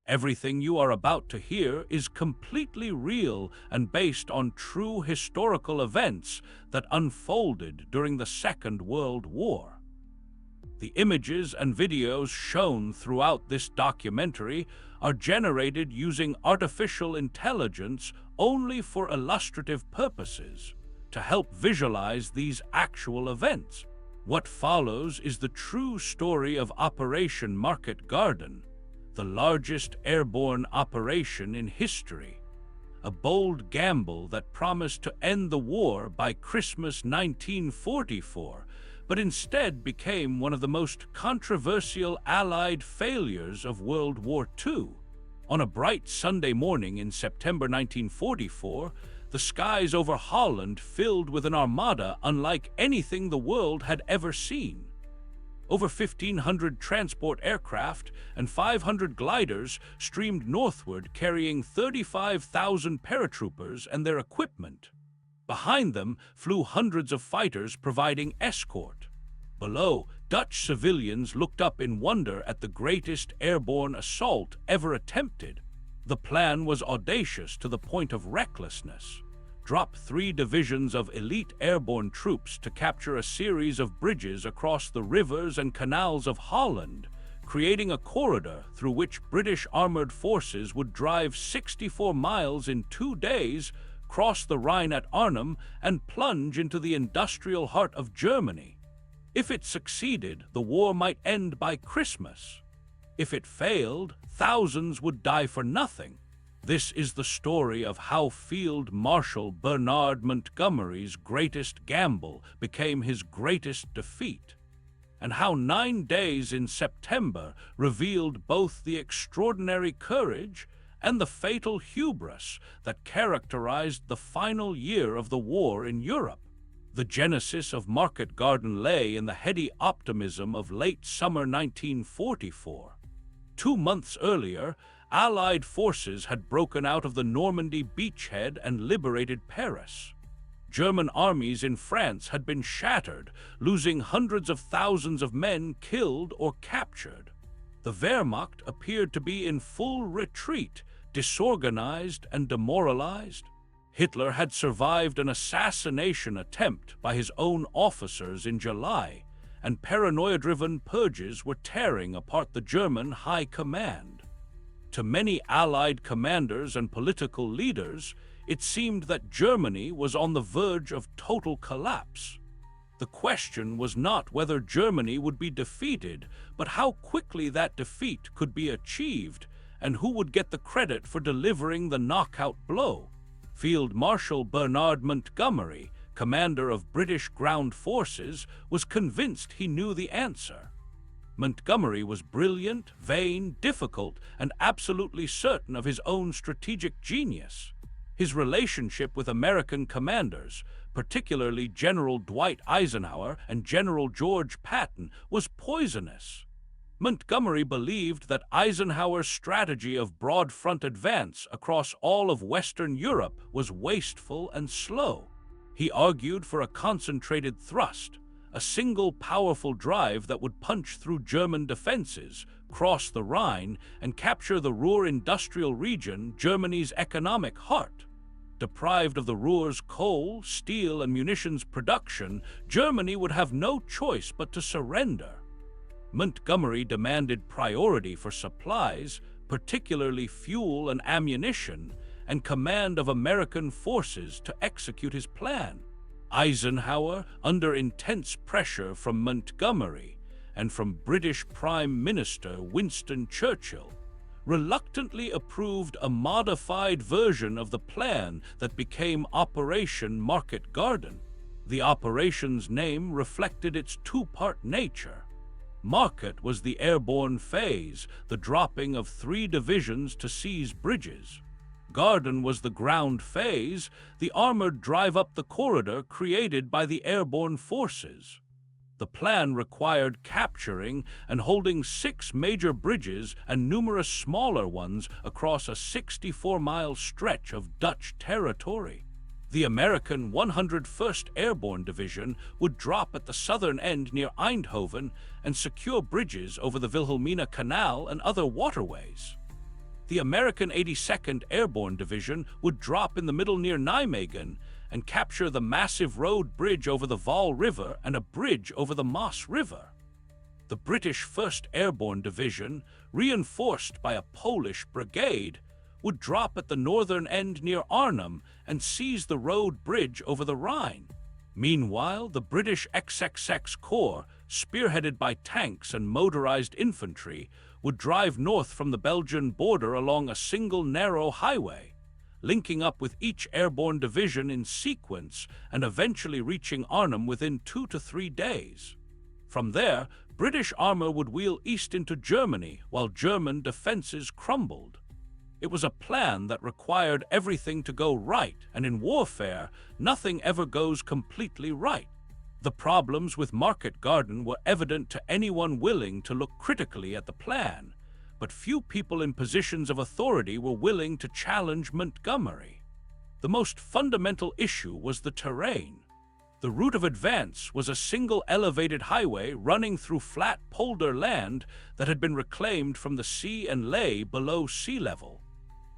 Everything you are about to hear is completely real and based on true historical events that unfolded during the Second World War. The images and videos shown throughout this documentary are generated using artificial intelligence only for illustrative purposes, to help visualize these actual events. What follows is the true story of Operation Market Garden, the largest airborne operation in history. A bold gamble that promised to end the war by Christmas 1944, but instead became one of the most controversial Allied failures of World War II. On a bright Sunday morning in September 1944, the skies over Holland filled with an armada unlike anything the world had ever seen. Over 1,500 transport aircraft and 500 gliders streamed northward carrying 35,000 paratroopers and their equipment. Behind them flew hundreds of fighters providing escort. Below, Dutch civilians looked up in wonder at the greatest airborne assault ever attempted. The plan was audacious to the point of recklessness. Drop 3 divisions of elite airborne troops to capture a series of bridges across the rivers and canals of Holland, creating a corridor through which British armored forces would drive 64 miles in 2 days, cross the Rhine at Arnhem, and plunge into the industrial heart of Germany. If it succeeded, the war might end by Christmas. If it failed, thousands would die for nothing. This is the story of how Field Marshal Bernard Montgomery's greatest gamble became his greatest defeat, and how 9 days in September revealed both the extraordinary courage and the fatal hubris that characterized the final year of the war in Europe. The genesis of Market Garden lay in the heady optimism of late summer 1944. 2 months earlier, Allied forces had broken out of the Normandy beachhead and liberated Paris. German armies in France had been shattered, losing hundreds of thousands of men killed or captured. The Wehrmacht appeared to be in full retreat, disorganized and demoralized. Hitler had survived an assassination attempt by his own officers in July, and paranoia-driven purges were tearing apart the German high command. To many Allied commanders and political leaders, it seemed that Germany was on the verge of total collapse. The question was not whether Germany would be defeated, but how quickly that defeat could be achieved, and who would get the credit for delivering the knockout blow. Field Marshal Bernard Montgomery, commander of British ground forces, was convinced he knew the answer. Montgomery was brilliant, vain, difficult, and absolutely certain of his own strategic genius. His relationship with American commanders, particularly General Dwight Eisenhower and General George Patton, was poisonous. Montgomery believed that Eisenhower's strategy of broad front advance across all of Western Europe was wasteful and slow. He argued for a concentrated thrust, a single powerful drive that would punch through German defenses, cross the Rhine, and capture the Ruhr industrial region, Germany's economic heart. Deprived of the Ruhr's coal, steel, and munitions production, Germany would have no choice but to surrender. Montgomery demanded priority for supplies, particularly fuel and ammunition, and command of American forces to execute his plan. Eisenhower, under intense pressure from Montgomery and from British Prime Minister Winston Churchill, reluctantly approved a modified version of the plan that became Operation Market Garden. The operation's name reflected its 2-part nature. Market was the airborne phase, the dropping of 3 divisions to seize bridges. Garden was the ground phase, the armored drive up the corridor created by the airborne forces. The plan required capturing and holding 6 major bridges and numerous smaller ones across a 64-mile stretch of Dutch territory. The American 101st Airborne Division would drop at the southern end near Eindhoven and secure bridges over the Wilhelmina Canal and other waterways. The American 82nd Airborne Division would drop in the middle near Nijmegen and capture the massive road bridge over the Vaal River and a bridge over the Maas River. The British 1st Airborne Division, reinforced by a Polish brigade, would drop at the northern end near Arnhem and seize the road bridge over the Rhine. Meanwhile, the British XXX Corps, spearheaded by tanks and motorized infantry, would drive north from the Belgian border along a single narrow highway, linking up with each airborne division in sequence and eventually reaching Arnhem within 2 to 3 days. From there, British armor would wheel east into Germany while German defenses crumbled. It was a plan that required everything to go right, and in warfare, nothing ever goes completely right. The problems with Market Garden were evident to anyone willing to look critically at the plan, but few people in positions of authority were willing to challenge Montgomery. The most fundamental issue was the terrain. The route of advance was a single elevated highway running through flat polder land that had been reclaimed from the sea and lay below sea level.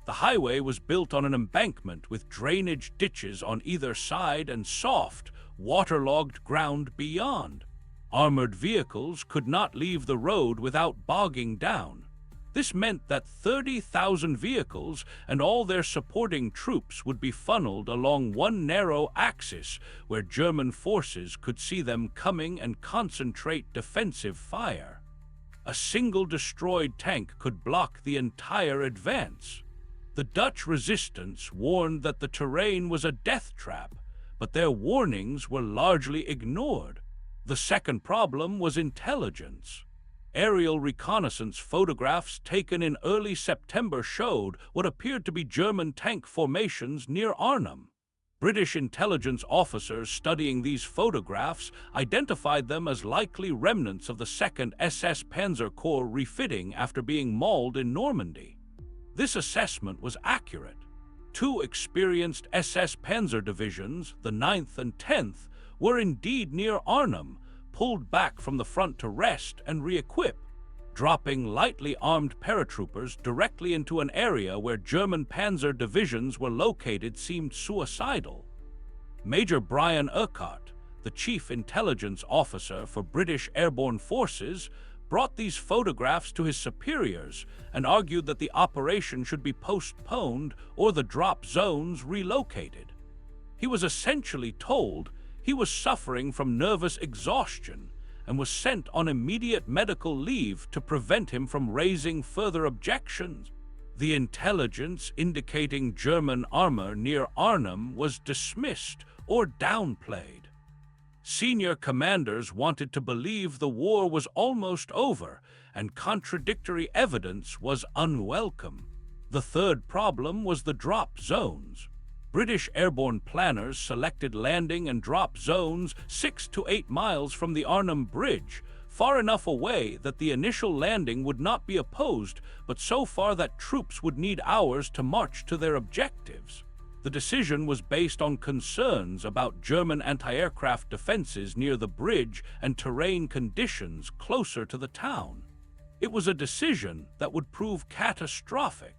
The highway was built on an embankment with drainage ditches on either side and soft, waterlogged ground beyond. Armored vehicles could not leave the road without bogging down. This meant that 30,000 vehicles and all their supporting troops would be funneled along one narrow axis where German forces could see them coming and concentrate defensive fire. A single destroyed tank could block the entire advance. The Dutch resistance warned that the terrain was a death trap, but their warnings were largely ignored. The second problem was intelligence. Aerial reconnaissance photographs taken in early September showed what appeared to be German tank formations near Arnhem. British intelligence officers studying these photographs identified them as likely remnants of the 2nd SS Panzer Corps refitting after being mauled in Normandy. This assessment was accurate. 2 experienced SS Panzer divisions, the 9th and 10th, were indeed near Arnhem, pulled back from the front to rest and re-equip. Dropping lightly armed paratroopers directly into an area where German panzer divisions were located seemed suicidal. Major Brian Urquhart, the chief intelligence officer for British airborne forces, brought these photographs to his superiors and argued that the operation should be postponed or the drop zones relocated. He was essentially told he was suffering from nervous exhaustion and was sent on immediate medical leave to prevent him from raising further objections. The intelligence indicating German armor near Arnhem was dismissed or downplayed. Senior commanders wanted to believe the war was almost over, and contradictory evidence was unwelcome. The third problem was the drop zones. British airborne planners selected landing and drop zones 6 to 8 miles from the Arnhem Bridge, far enough away that the initial landing would not be opposed, but so far that troops would need hours to march to their objectives. The decision was based on concerns about German anti-aircraft defenses near the bridge and terrain conditions closer to the town. It was a decision that would prove catastrophic.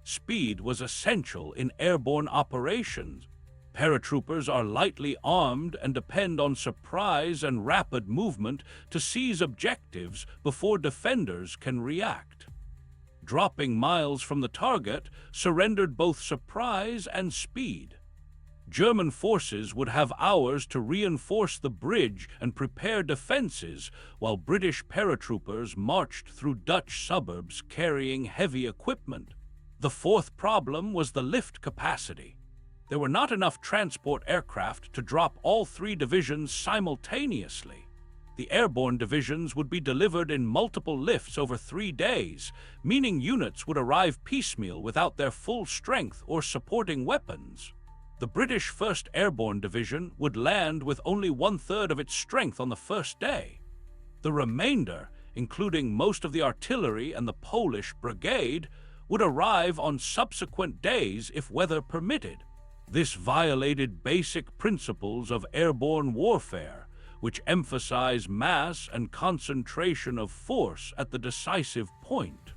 Speed was essential in airborne operations. Paratroopers are lightly armed and depend on surprise and rapid movement to seize objectives before defenders can react. Dropping miles from the target surrendered both surprise and speed. German forces would have hours to reinforce the bridge and prepare defenses, while British paratroopers marched through Dutch suburbs carrying heavy equipment. The fourth problem was the lift capacity. There were not enough transport aircraft to drop all 3 divisions simultaneously. The airborne divisions would be delivered in multiple lifts over 3 days, meaning units would arrive piecemeal without their full strength or supporting weapons. The British 1st Airborne Division would land with only 1/3 of its strength on the first day. The remainder, including most of the artillery and the Polish brigade, would arrive on subsequent days if weather permitted. This violated basic principles of airborne warfare, which emphasize mass and concentration of force at the decisive point.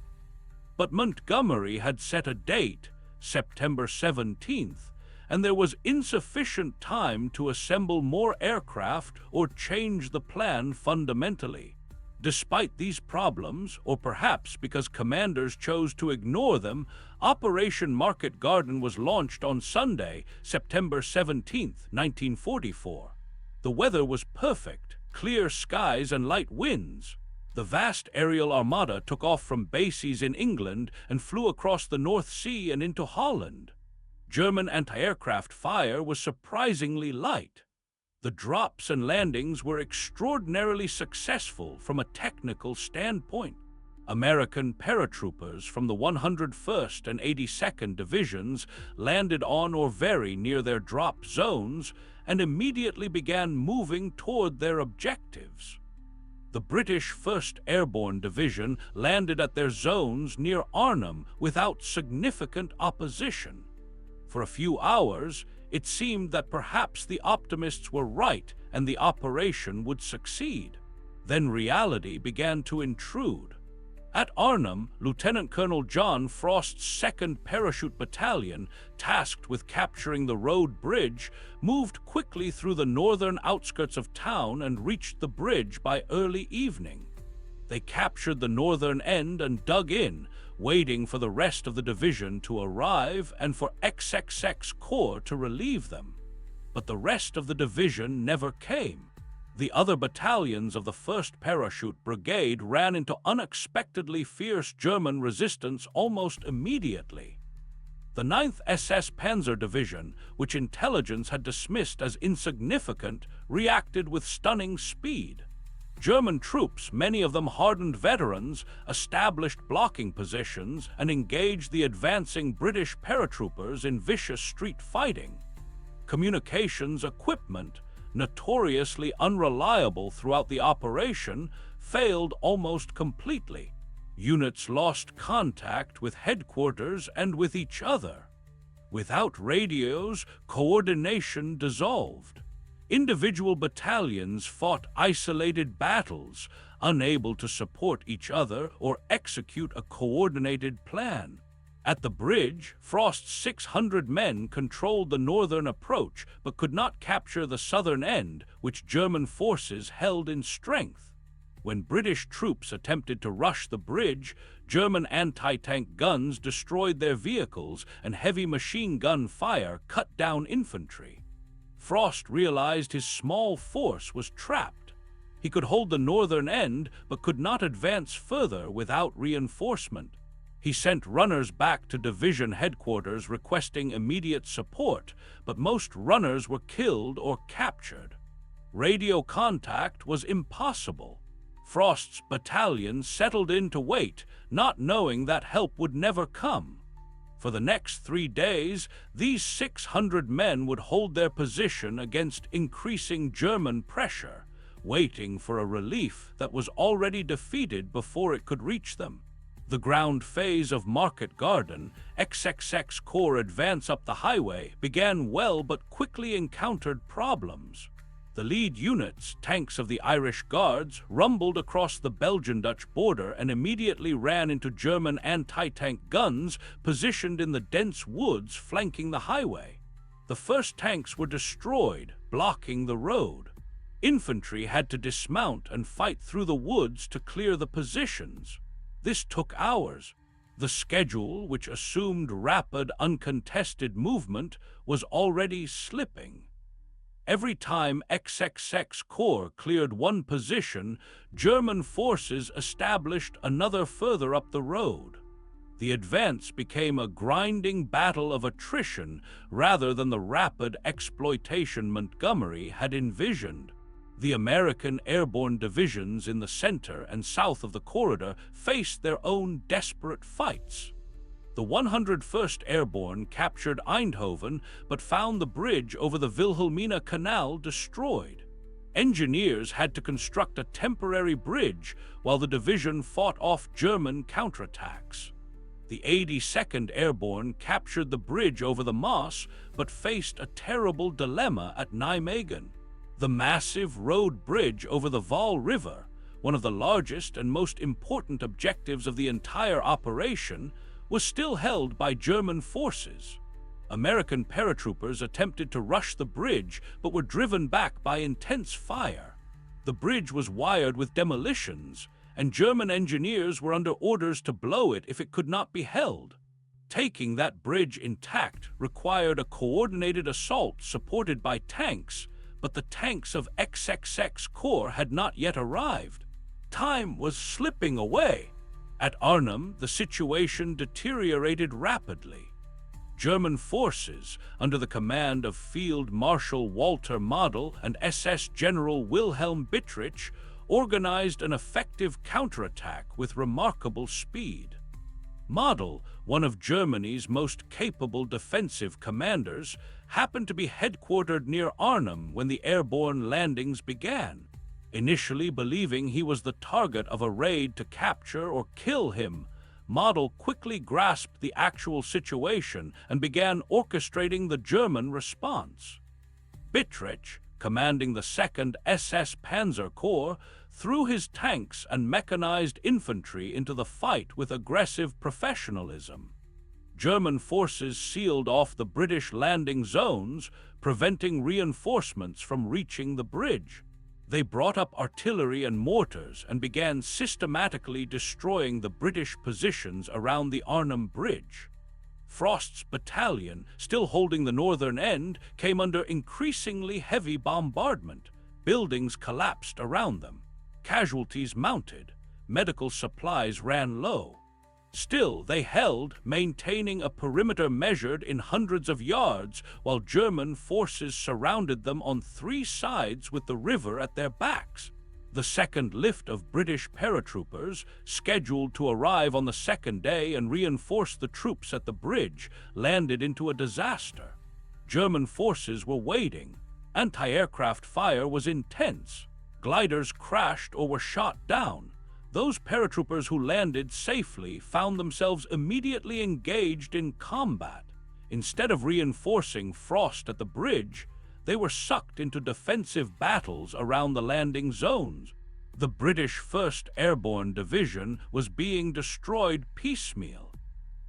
But Montgomery had set a date, September 17th, and there was insufficient time to assemble more aircraft or change the plan fundamentally. Despite these problems, or perhaps because commanders chose to ignore them, Operation Market Garden was launched on Sunday, September 17, 1944. The weather was perfect, clear skies and light winds. The vast aerial armada took off from bases in England and flew across the North Sea and into Holland. German anti-aircraft fire was surprisingly light. The drops and landings were extraordinarily successful from a technical standpoint. American paratroopers from the 101st and 82nd Divisions landed on or very near their drop zones and immediately began moving toward their objectives. The British 1st Airborne Division landed at their zones near Arnhem without significant opposition. For a few hours, it seemed that perhaps the optimists were right and the operation would succeed. Then reality began to intrude. At Arnhem, Lieutenant Colonel John Frost's 2nd Parachute Battalion, tasked with capturing the road bridge, moved quickly through the northern outskirts of town and reached the bridge by early evening. They captured the northern end and dug in, waiting for the rest of the division to arrive and for XXX Corps to relieve them. But the rest of the division never came. The other battalions of the 1st Parachute Brigade ran into unexpectedly fierce German resistance almost immediately. The 9th SS Panzer Division, which intelligence had dismissed as insignificant, reacted with stunning speed. German troops, many of them hardened veterans, established blocking positions and engaged the advancing British paratroopers in vicious street fighting. Communications equipment, notoriously unreliable throughout the operation, failed almost completely. Units lost contact with headquarters and with each other. Without radios, coordination dissolved. Individual battalions fought isolated battles, unable to support each other or execute a coordinated plan. At the bridge, Frost's 600 men controlled the northern approach but could not capture the southern end, which German forces held in strength. When British troops attempted to rush the bridge, German anti-tank guns destroyed their vehicles and heavy machine gun fire cut down infantry. Frost realized his small force was trapped. He could hold the northern end but could not advance further without reinforcement. He sent runners back to division headquarters requesting immediate support, but most runners were killed or captured. Radio contact was impossible. Frost's battalion settled in to wait, not knowing that help would never come. For the next 3 days, these 600 men would hold their position against increasing German pressure, waiting for a relief that was already defeated before it could reach them. The ground phase of Market Garden, XXX Corps advance up the highway, began well but quickly encountered problems. The lead units, tanks of the Irish Guards, rumbled across the Belgian-Dutch border and immediately ran into German anti-tank guns positioned in the dense woods flanking the highway. The first tanks were destroyed, blocking the road. Infantry had to dismount and fight through the woods to clear the positions. This took hours. The schedule, which assumed rapid, uncontested movement, was already slipping. Every time XXX Corps cleared one position, German forces established another further up the road. The advance became a grinding battle of attrition rather than the rapid exploitation Montgomery had envisioned. The American airborne divisions in the center and south of the corridor faced their own desperate fights. The 101st Airborne captured Eindhoven but found the bridge over the Wilhelmina Canal destroyed. Engineers had to construct a temporary bridge while the division fought off German counterattacks. The 82nd Airborne captured the bridge over the Maas but faced a terrible dilemma at Nijmegen. The massive road bridge over the Vaal River, one of the largest and most important objectives of the entire operation, was still held by German forces. American paratroopers attempted to rush the bridge but were driven back by intense fire. The bridge was wired with demolitions, and German engineers were under orders to blow it if it could not be held. Taking that bridge intact required a coordinated assault supported by tanks, but the tanks of XXX Corps had not yet arrived. Time was slipping away. At Arnhem, the situation deteriorated rapidly. German forces, under the command of Field Marshal Walter Model and SS General Wilhelm Bittrich, organized an effective counterattack with remarkable speed. Model, one of Germany's most capable defensive commanders, happened to be headquartered near Arnhem when the airborne landings began. Initially believing he was the target of a raid to capture or kill him, Model quickly grasped the actual situation and began orchestrating the German response. Bittrich, commanding the 2nd SS Panzer Corps, threw his tanks and mechanized infantry into the fight with aggressive professionalism. German forces sealed off the British landing zones, preventing reinforcements from reaching the bridge. They brought up artillery and mortars and began systematically destroying the British positions around the Arnhem Bridge. Frost's battalion, still holding the northern end, came under increasingly heavy bombardment. Buildings collapsed around them. Casualties mounted. Medical supplies ran low. Still, they held, maintaining a perimeter measured in hundreds of yards, while German forces surrounded them on 3 sides with the river at their backs. The second lift of British paratroopers, scheduled to arrive on the second day and reinforce the troops at the bridge, landed into a disaster. German forces were waiting. Anti-aircraft fire was intense. Gliders crashed or were shot down. Those paratroopers who landed safely found themselves immediately engaged in combat. Instead of reinforcing Frost at the bridge, they were sucked into defensive battles around the landing zones. The British 1st Airborne Division was being destroyed piecemeal.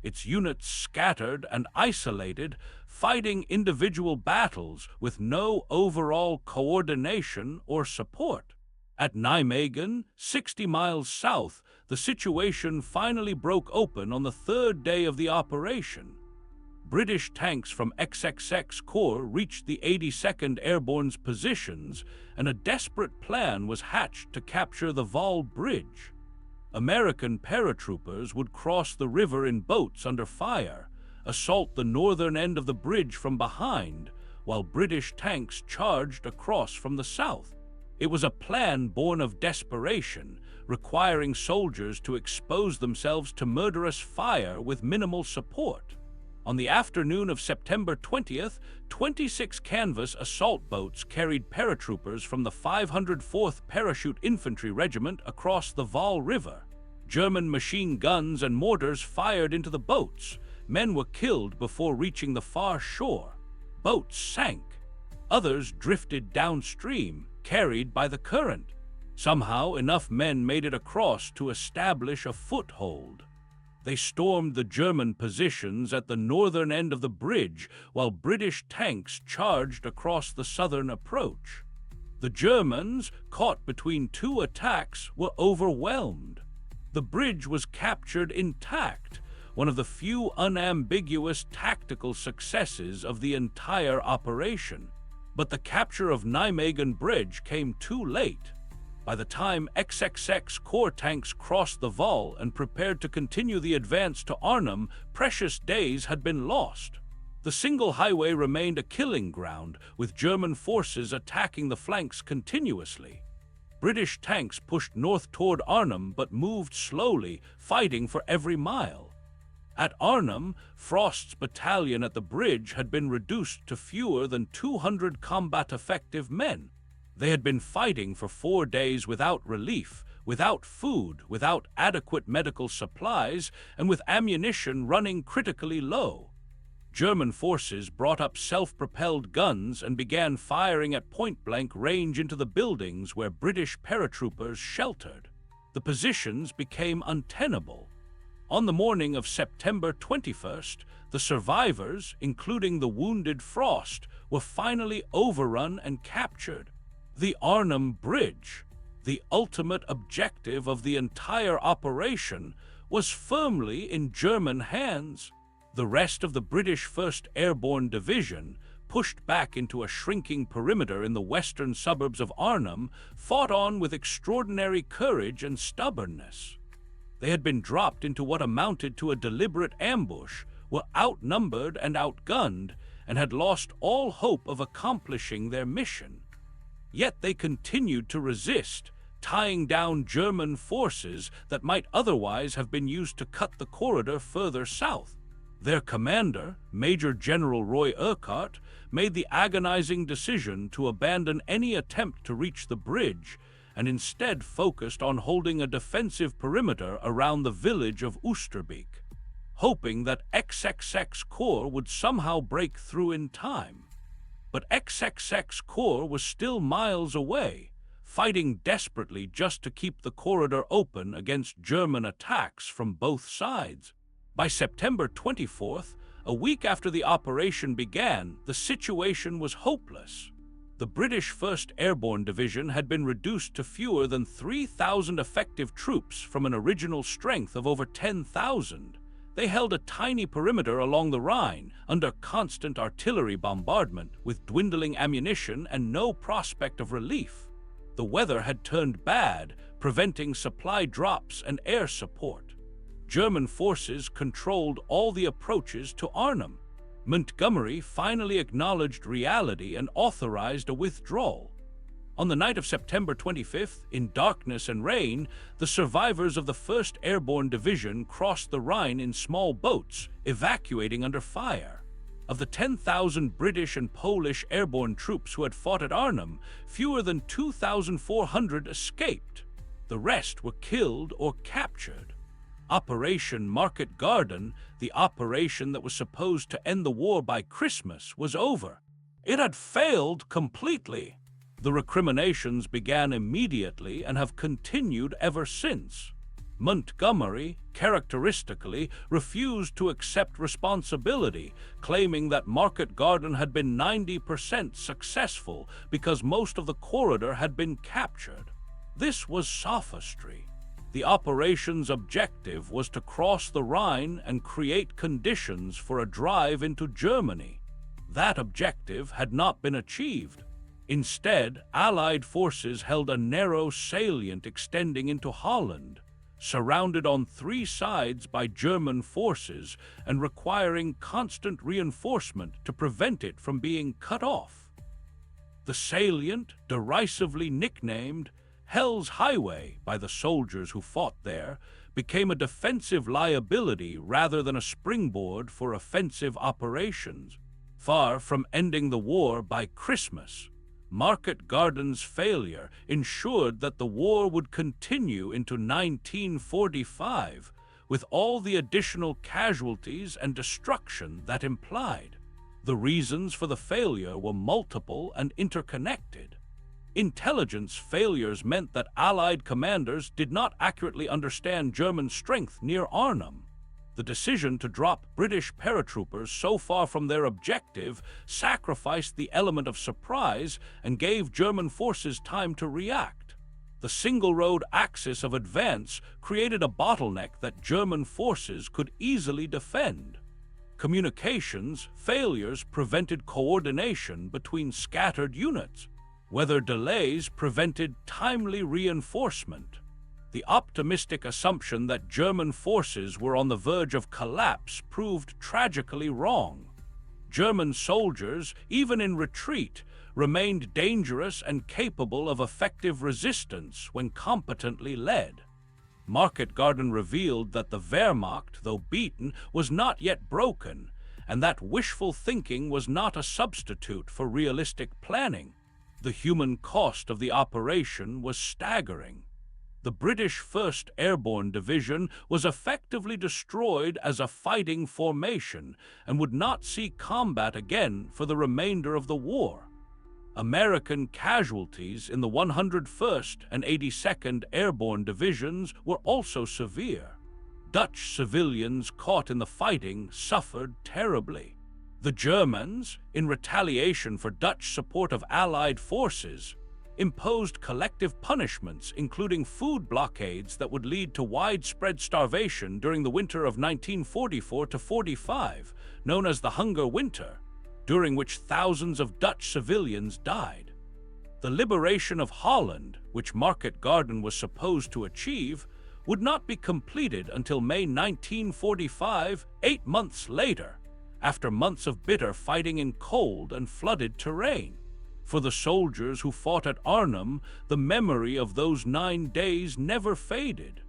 Its units scattered and isolated, fighting individual battles with no overall coordination or support. At Nijmegen, 60 miles south, the situation finally broke open on the 3rd day of the operation. British tanks from XXX Corps reached the 82nd Airborne's positions, and a desperate plan was hatched to capture the Wall Bridge. American paratroopers would cross the river in boats under fire, assault the northern end of the bridge from behind, while British tanks charged across from the south. It was a plan born of desperation, requiring soldiers to expose themselves to murderous fire with minimal support. On the afternoon of September 20th, 26 canvas assault boats carried paratroopers from the 504th Parachute Infantry Regiment across the Waal River. German machine guns and mortars fired into the boats. Men were killed before reaching the far shore. Boats sank. Others drifted downstream, carried by the current. Somehow, enough men made it across to establish a foothold. They stormed the German positions at the northern end of the bridge, while British tanks charged across the southern approach. The Germans, caught between 2 attacks, were overwhelmed. The bridge was captured intact, one of the few unambiguous tactical successes of the entire operation. But the capture of Nijmegen Bridge came too late. By the time XXX Corps tanks crossed the Waal and prepared to continue the advance to Arnhem, precious days had been lost. The single highway remained a killing ground, with German forces attacking the flanks continuously. British tanks pushed north toward Arnhem but moved slowly, fighting for every mile. At Arnhem, Frost's battalion at the bridge had been reduced to fewer than 200 combat-effective men. They had been fighting for 4 days without relief, without food, without adequate medical supplies, and with ammunition running critically low. German forces brought up self-propelled guns and began firing at point-blank range into the buildings where British paratroopers sheltered. The positions became untenable. On the morning of September 21st, the survivors, including the wounded Frost, were finally overrun and captured. The Arnhem Bridge, the ultimate objective of the entire operation, was firmly in German hands. The rest of the British 1st Airborne Division, pushed back into a shrinking perimeter in the western suburbs of Arnhem, fought on with extraordinary courage and stubbornness. They had been dropped into what amounted to a deliberate ambush, were outnumbered and outgunned, and had lost all hope of accomplishing their mission. Yet they continued to resist, tying down German forces that might otherwise have been used to cut the corridor further south. Their commander, Major General Roy Urquhart, made the agonizing decision to abandon any attempt to reach the bridge and instead focused on holding a defensive perimeter around the village of Oosterbeek, hoping that XXX Corps would somehow break through in time. But XXX Corps was still miles away, fighting desperately just to keep the corridor open against German attacks from both sides. By September 24th, a week after the operation began, the situation was hopeless. The British 1st Airborne Division had been reduced to fewer than 3,000 effective troops from an original strength of over 10,000. They held a tiny perimeter along the Rhine, under constant artillery bombardment, with dwindling ammunition and no prospect of relief. The weather had turned bad, preventing supply drops and air support. German forces controlled all the approaches to Arnhem. Montgomery finally acknowledged reality and authorized a withdrawal. On the night of September 25th, in darkness and rain, the survivors of the 1st Airborne Division crossed the Rhine in small boats, evacuating under fire. Of the 10,000 British and Polish airborne troops who had fought at Arnhem, fewer than 2,400 escaped. The rest were killed or captured. Operation Market Garden, the operation that was supposed to end the war by Christmas, was over. It had failed completely. The recriminations began immediately and have continued ever since. Montgomery, characteristically, refused to accept responsibility, claiming that Market Garden had been 90% successful because most of the corridor had been captured. This was sophistry. The operation's objective was to cross the Rhine and create conditions for a drive into Germany. That objective had not been achieved. Instead, Allied forces held a narrow salient extending into Holland, surrounded on three sides by German forces and requiring constant reinforcement to prevent it from being cut off. The salient, derisively nicknamed Hell's Highway by the soldiers who fought there, became a defensive liability rather than a springboard for offensive operations. Far from ending the war by Christmas, Market Garden's failure ensured that the war would continue into 1945, with all the additional casualties and destruction that implied. The reasons for the failure were multiple and interconnected. Intelligence failures meant that Allied commanders did not accurately understand German strength near Arnhem. The decision to drop British paratroopers so far from their objective sacrificed the element of surprise and gave German forces time to react. The single-road axis of advance created a bottleneck that German forces could easily defend. Communications failures prevented coordination between scattered units. Weather delays prevented timely reinforcement. The optimistic assumption that German forces were on the verge of collapse proved tragically wrong. German soldiers, even in retreat, remained dangerous and capable of effective resistance when competently led. Market Garden revealed that the Wehrmacht, though beaten, was not yet broken, and that wishful thinking was not a substitute for realistic planning. The human cost of the operation was staggering. The British 1st Airborne Division was effectively destroyed as a fighting formation and would not see combat again for the remainder of the war. American casualties in the 101st and 82nd Airborne Divisions were also severe. Dutch civilians caught in the fighting suffered terribly. The Germans, in retaliation for Dutch support of Allied forces, imposed collective punishments, including food blockades that would lead to widespread starvation during the winter of 1944–45, known as the Hunger Winter, during which thousands of Dutch civilians died. The liberation of Holland, which Market Garden was supposed to achieve, would not be completed until May 1945, 8 months later, after months of bitter fighting in cold and flooded terrain. For the soldiers who fought at Arnhem, the memory of those 9 days never faded.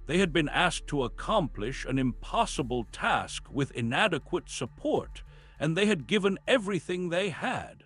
They had been asked to accomplish an impossible task with inadequate support, and they had given everything they had.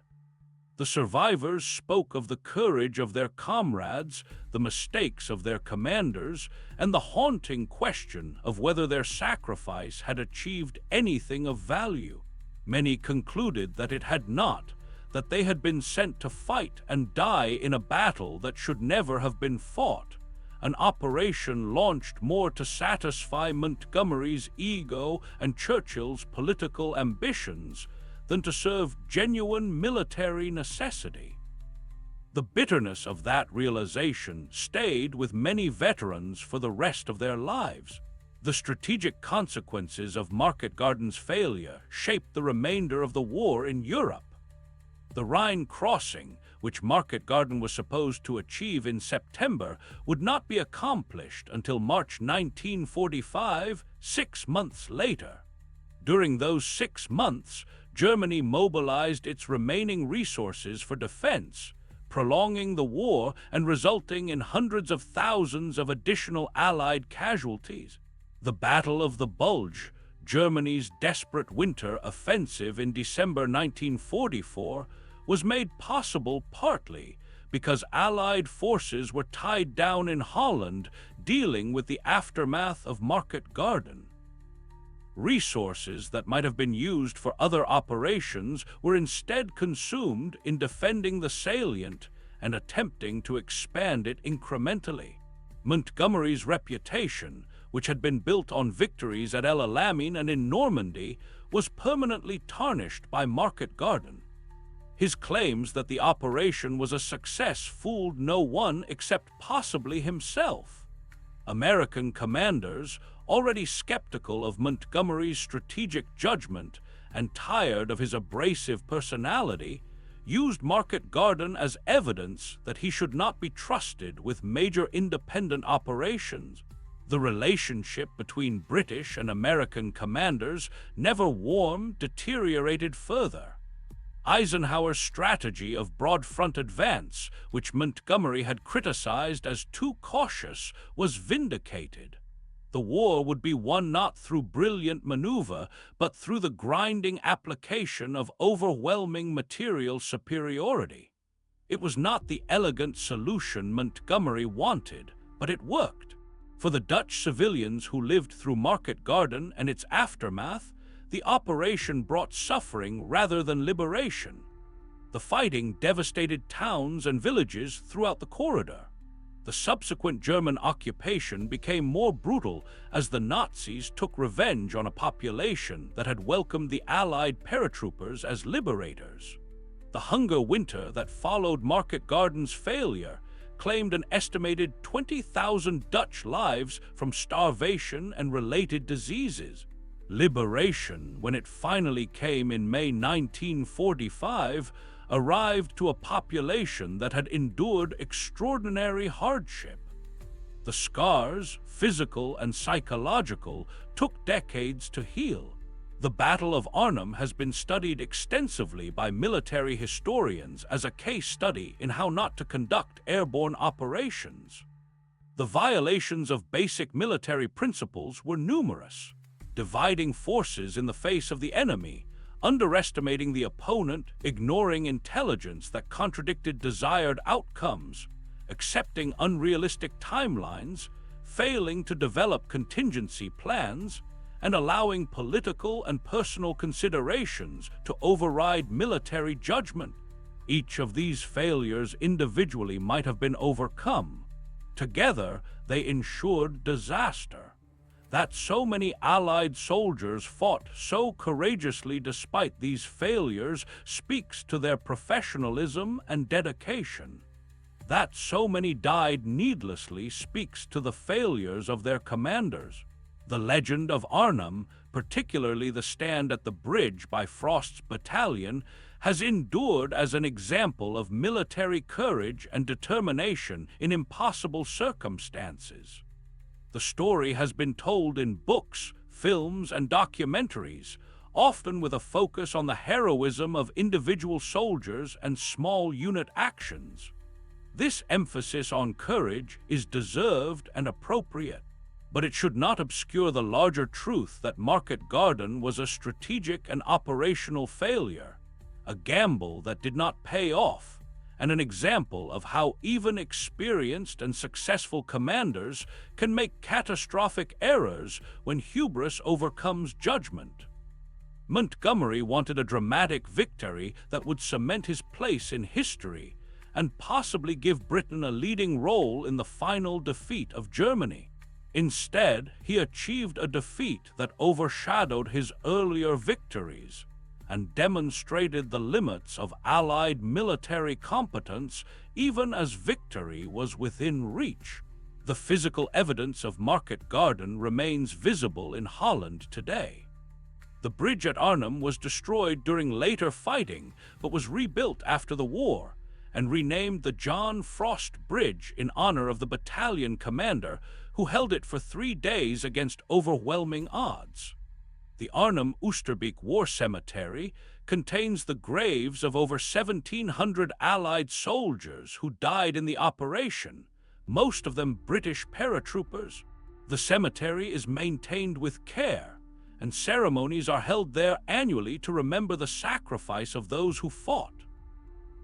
The survivors spoke of the courage of their comrades, the mistakes of their commanders, and the haunting question of whether their sacrifice had achieved anything of value. Many concluded that it had not, that they had been sent to fight and die in a battle that should never have been fought, an operation launched more to satisfy Montgomery's ego and Churchill's political ambitions than to serve genuine military necessity. The bitterness of that realization stayed with many veterans for the rest of their lives. The strategic consequences of Market Garden's failure shaped the remainder of the war in Europe. The Rhine crossing, which Market Garden was supposed to achieve in September, would not be accomplished until March 1945, 6 months later. During those 6 months, Germany mobilized its remaining resources for defense, prolonging the war and resulting in hundreds of thousands of additional Allied casualties. The Battle of the Bulge, Germany's desperate winter offensive in December 1944, was made possible partly because Allied forces were tied down in Holland dealing with the aftermath of Market Garden. Resources that might have been used for other operations were instead consumed in defending the salient and attempting to expand it incrementally. Montgomery's reputation, which had been built on victories at El Alamein and in Normandy, was permanently tarnished by Market Garden. His claims that the operation was a success fooled no one except possibly himself. American commanders, already skeptical of Montgomery's strategic judgment and tired of his abrasive personality, used Market Garden as evidence that he should not be trusted with major independent operations. The relationship between British and American commanders, never warm, deteriorated further. Eisenhower's strategy of broad front advance, which Montgomery had criticized as too cautious, was vindicated. The war would be won not through brilliant maneuver, but through the grinding application of overwhelming material superiority. It was not the elegant solution Montgomery wanted, but it worked. For the Dutch civilians who lived through Market Garden and its aftermath, the operation brought suffering rather than liberation. The fighting devastated towns and villages throughout the corridor. The subsequent German occupation became more brutal as the Nazis took revenge on a population that had welcomed the Allied paratroopers as liberators. The hunger winter that followed Market Garden's failure claimed an estimated 20,000 Dutch lives from starvation and related diseases. Liberation, when it finally came in May 1945, arrived to a population that had endured extraordinary hardship. The scars, physical and psychological, took decades to heal. The Battle of Arnhem has been studied extensively by military historians as a case study in how not to conduct airborne operations. The violations of basic military principles were numerous. Dividing forces in the face of the enemy, underestimating the opponent, ignoring intelligence that contradicted desired outcomes, accepting unrealistic timelines, failing to develop contingency plans, and allowing political and personal considerations to override military judgment. Each of these failures individually might have been overcome. Together, they ensured disaster. That so many Allied soldiers fought so courageously despite these failures speaks to their professionalism and dedication. That so many died needlessly speaks to the failures of their commanders. The legend of Arnhem, particularly the stand at the bridge by Frost's battalion, has endured as an example of military courage and determination in impossible circumstances. The story has been told in books, films, and documentaries, often with a focus on the heroism of individual soldiers and small unit actions. This emphasis on courage is deserved and appropriate, but it should not obscure the larger truth that Market Garden was a strategic and operational failure, a gamble that did not pay off, and an example of how even experienced and successful commanders can make catastrophic errors when hubris overcomes judgment. Montgomery wanted a dramatic victory that would cement his place in history and possibly give Britain a leading role in the final defeat of Germany. Instead, he achieved a defeat that overshadowed his earlier victories and demonstrated the limits of Allied military competence even as victory was within reach. The physical evidence of Market Garden remains visible in Holland today. The bridge at Arnhem was destroyed during later fighting, but was rebuilt after the war and renamed the John Frost Bridge in honor of the battalion commander who held it for 3 days against overwhelming odds. The Arnhem Oosterbeek War Cemetery contains the graves of over 1,700 Allied soldiers who died in the operation, most of them British paratroopers. The cemetery is maintained with care, and ceremonies are held there annually to remember the sacrifice of those who fought.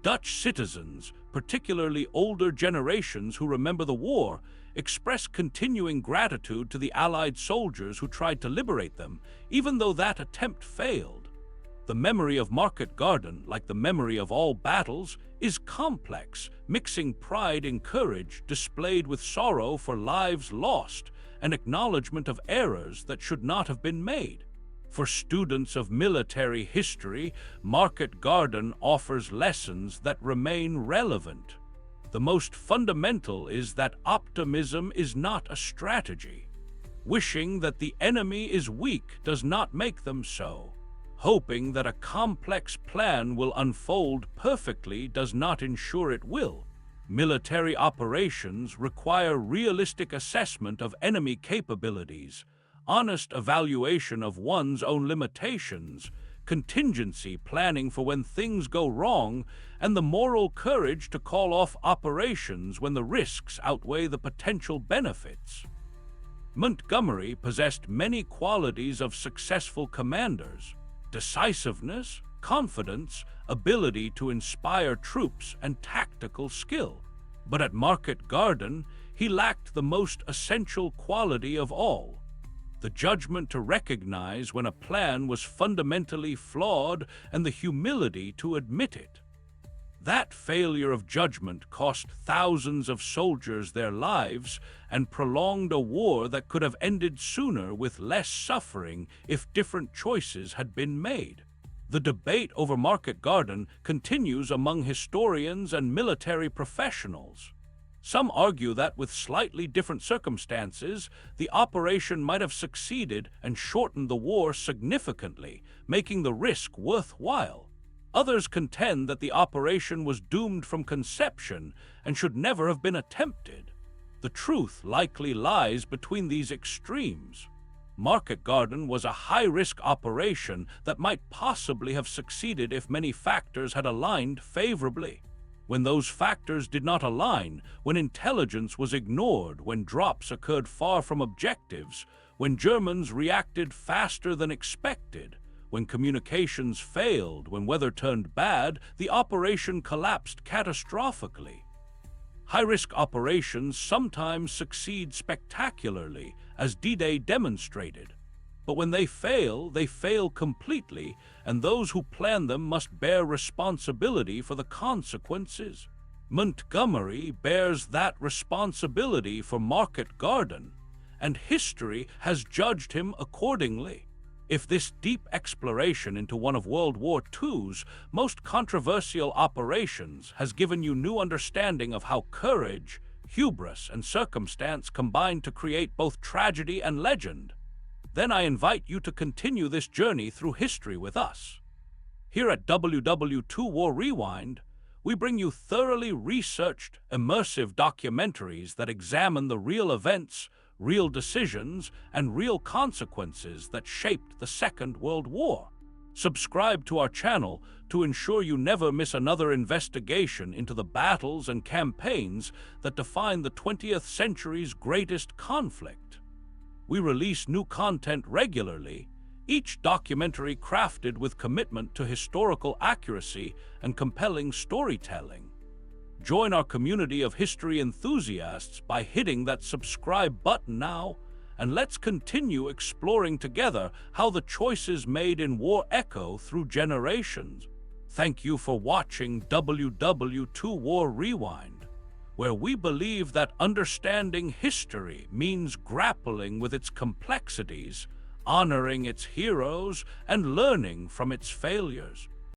Dutch citizens, particularly older generations who remember the war, express continuing gratitude to the Allied soldiers who tried to liberate them, even though that attempt failed. The memory of Market Garden, like the memory of all battles, is complex, mixing pride in courage displayed with sorrow for lives lost and acknowledgement of errors that should not have been made. For students of military history, Market Garden offers lessons that remain relevant. The most fundamental is that optimism is not a strategy. Wishing that the enemy is weak does not make them so. Hoping that a complex plan will unfold perfectly does not ensure it will. Military operations require realistic assessment of enemy capabilities, honest evaluation of one's own limitations, contingency planning for when things go wrong, and the moral courage to call off operations when the risks outweigh the potential benefits. Montgomery possessed many qualities of successful commanders: decisiveness, confidence, ability to inspire troops, and tactical skill. But at Market Garden, he lacked the most essential quality of all: the judgment to recognize when a plan was fundamentally flawed and the humility to admit it. That failure of judgment cost thousands of soldiers their lives and prolonged a war that could have ended sooner with less suffering if different choices had been made. The debate over Market Garden continues among historians and military professionals. Some argue that with slightly different circumstances, the operation might have succeeded and shortened the war significantly, making the risk worthwhile. Others contend that the operation was doomed from conception and should never have been attempted. The truth likely lies between these extremes. Market Garden was a high-risk operation that might possibly have succeeded if many factors had aligned favorably. When those factors did not align, when intelligence was ignored, when drops occurred far from objectives, when Germans reacted faster than expected, when communications failed, when weather turned bad, the operation collapsed catastrophically. High-risk operations sometimes succeed spectacularly, as D-Day demonstrated. But when they fail completely, and those who plan them must bear responsibility for the consequences. Montgomery bears that responsibility for Market Garden, and history has judged him accordingly. If this deep exploration into one of World War II's most controversial operations has given you new understanding of how courage, hubris, and circumstance combine to create both tragedy and legend, then I invite you to continue this journey through history with us. Here at WW2 War Rewind, we bring you thoroughly researched, immersive documentaries that examine the real events, real decisions, and real consequences that shaped the Second World War. Subscribe to our channel to ensure you never miss another investigation into the battles and campaigns that define the 20th century's greatest conflict. We release new content regularly, each documentary crafted with commitment to historical accuracy and compelling storytelling. Join our community of history enthusiasts by hitting that subscribe button now, and let's continue exploring together how the choices made in war echo through generations. Thank you for watching WW2 War Rewind, where we believe that understanding history means grappling with its complexities, honoring its heroes, and learning from its failures.